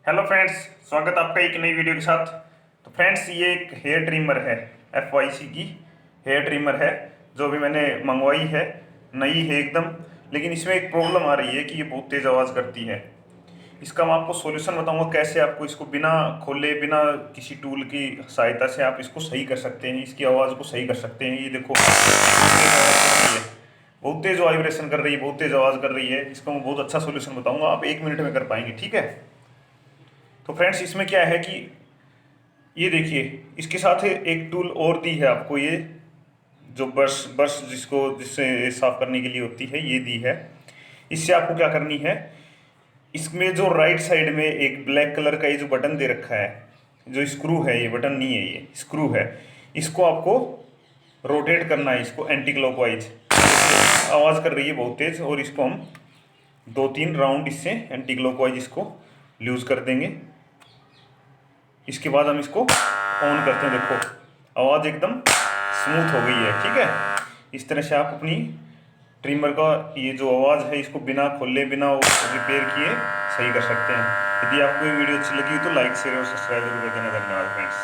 Hello friends, स्वागत आपका एक नई वीडियो के साथ। तो फ्रेंड्स, ये एक हेयर ट्रिमर है, FYC की हेयर ट्रिमर है जो भी मैंने मंगवाई है, नई है एकदम। लेकिन इसमें एक प्रॉब्लम आ रही है कि ये बहुत तेज़ आवाज़ करती है। इसका मैं आपको सॉल्यूशन बताऊंगा कैसे आपको इसको बिना खोले, बिना किसी टूल की सहायता से आप इसको सही कर सकते हैं, इसकी आवाज़ को सही कर सकते हैं। ये देखो, बहुत तेज़ वाइब्रेशन कर रही है, बहुत तेज़ आवाज़ कर रही है। इसका मैं बहुत अच्छा सॉल्यूशन बताऊंगा, आप 1 मिनट में कर पाएंगे, ठीक है। तो फ्रेंड्स, इसमें क्या है कि ये देखिए, इसके साथ एक टूल और दी है आपको, ये जो ब्रश ब्रश जिससे साफ करने के लिए होती है, ये दी है। इससे आपको क्या करनी है, इसमें जो राइट साइड में एक ब्लैक कलर का ये जो बटन दे रखा है, जो स्क्रू है, ये बटन नहीं है, ये स्क्रू है। इसको आपको रोटेट करना है, इसको एंटी क्लॉकवाइज। आवाज़ कर रही है बहुत तेज़, और इसको हम 2-3 राउंड इससे एंटी क्लॉकवाइज इसको लूज कर देंगे। इसके बाद हम इसको ऑन करते हैं। देखो, आवाज़ एकदम स्मूथ हो गई है, ठीक है। इस तरह से आप अपनी ट्रिमर का ये जो आवाज़ है, इसको बिना खोले, बिना रिपेयर किए सही कर सकते हैं। यदि आपको ये वीडियो अच्छी लगी तो लाइक शेयर और सब्सक्राइब जरूर कर देना। धन्यवाद फ्रेंड्स।